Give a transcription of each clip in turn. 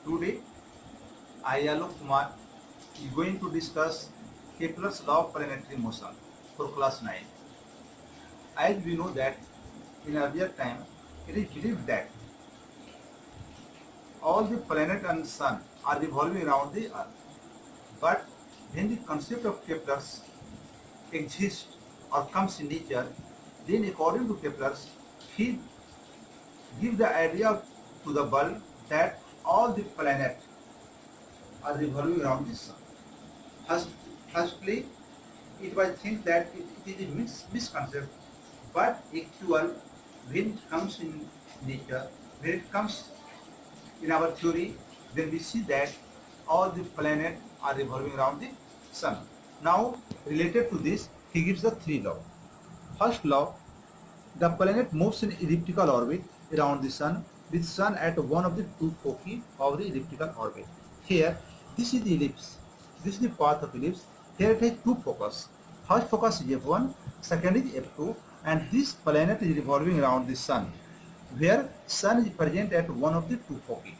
Today, I, Alok Kumar, is going to discuss Kepler's law of planetary motion for class 9. As we know that in earlier time, it is believed that all the planet and sun are revolving around the earth. But when the concept of Kepler's exists or comes in nature, then according to Kepler's, he gives the idea to the world that all the planets are revolving around the sun. First, firstly, it was think that it is a misconception, but actual when it comes in nature, when it comes in our theory, then we see that all the planets are revolving around the sun. Now, related to this, he gives the three laws. First law, the planet moves in elliptical orbit around the sun, with sun at one of the two foci of the elliptical orbit. Here, this is the ellipse. This is the path of ellipse. Here it has two focus. First focus is F1, second is F2, and this planet is revolving around the sun, where sun is present at one of the two foci.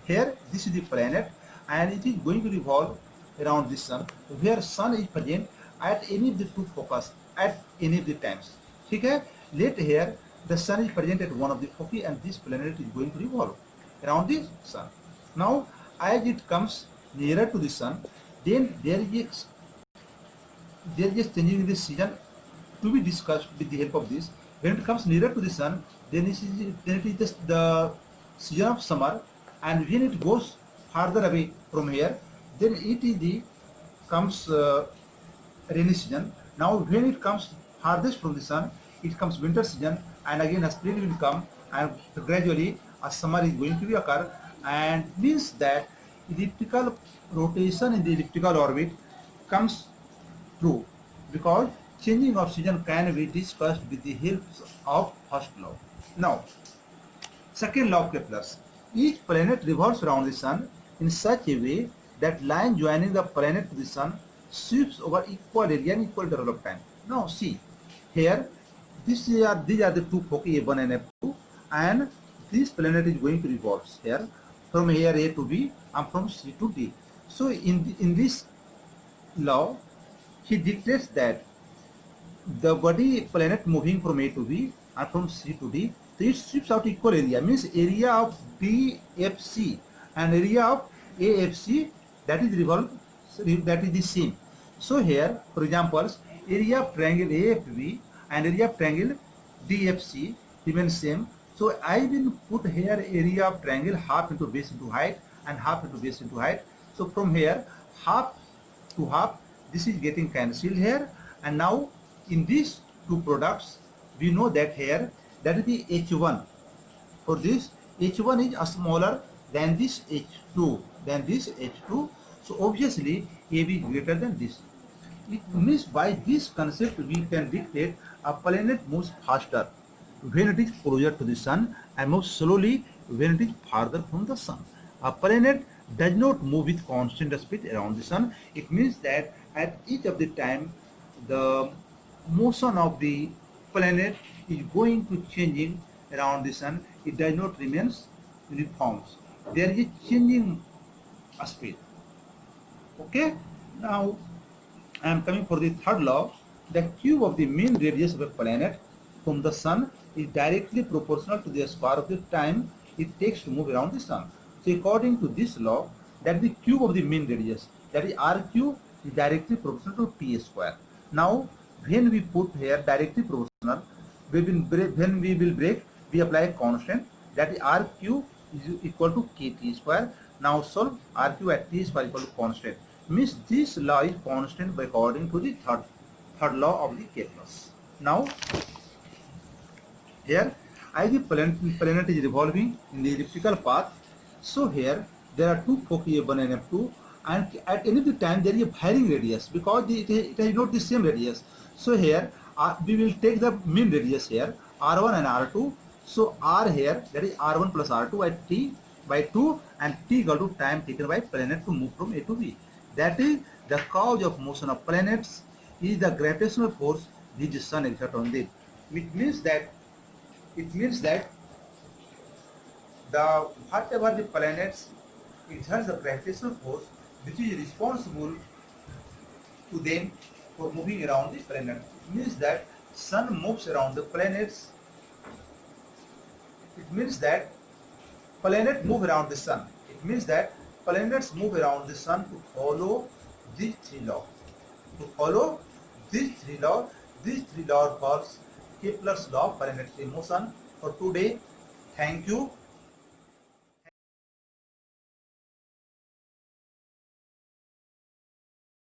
Here, this is the planet, and it is going to revolve around the sun, where sun is present at any of the two focus at any of the times. Okay? Let here the sun is present at one of the foci, and this planet is going to revolve around the sun. Now, as it comes nearer to the sun, then there is changing in the season to be discussed with the help of this. When it comes nearer to the sun, then it is just the season of summer, and when it goes farther away from here, then it is the comes rainy season. Now when it comes farthest from the sun, it comes winter season, and again a spring will come, and gradually a summer is going to be occur, and means that elliptical rotation in the elliptical orbit comes true, because changing of season can be discussed with the help of first law. Now, second law of Kepler's. Each planet revolves around the sun in such a way that line joining the planet to the sun sweeps over equal area and equal interval of time. Now see, here these are the two foci F1 and F2, and this planet is going to revolve here from here A to B and from C to D. So in this law, he dictates that the body planet moving from A to B and from C to D, so it sweeps out equal area, means area of BFC and area of AFC, that is revolved, that is the same. So here, for example, area of triangle AFB and area of triangle DFC remains same. So I will put here area of triangle half into base into height and half into base into height. So from here, half to half, this is getting cancelled here, and now in these two products, we know that here, that is the H1. For this, H1 is smaller than this H2, So obviously, AB is greater than this. It means by this concept, we can dictate a planet moves faster when it is closer to the sun and moves slowly when it is farther from the sun. A planet does not move with constant speed around the sun. It means that at each of the time, the motion of the planet is going to changing around the sun. It does not remain uniform. There is a changing speed. Okay. Now I am coming for the third law. The cube of the mean radius of a planet from the sun is directly proportional to the square of the time it takes to move around the sun. So according to this law, that the cube of the mean radius, that is r cube, is directly proportional to t square. Now when we put here directly proportional, when we will break, we apply a constant, that is r cube is equal to kt square. Now solve r cube at t square equal to constant. Means this law is constant by according to the third law of the Kepler's. Now here, as the planet is revolving in the elliptical path, so here there are two foci F1 and F2, and at any time there is a varying radius, because it is not the same radius. So here we will take the mean radius here, R1 and R2. So R here, that is R1 plus R2 at t by 2, and t equal to time taken by planet to move from A to B. That is the cause of motion of planets is the gravitational force which the sun exerts on them. It means that the whatever the planets exerts the gravitational force which is responsible to them for moving around the planet. It means that sun moves around the planets. It means that planet move around the sun. It means that planets move around the sun to follow these three laws. To follow these three laws calls Kepler's law of planetary motion. For today, thank you.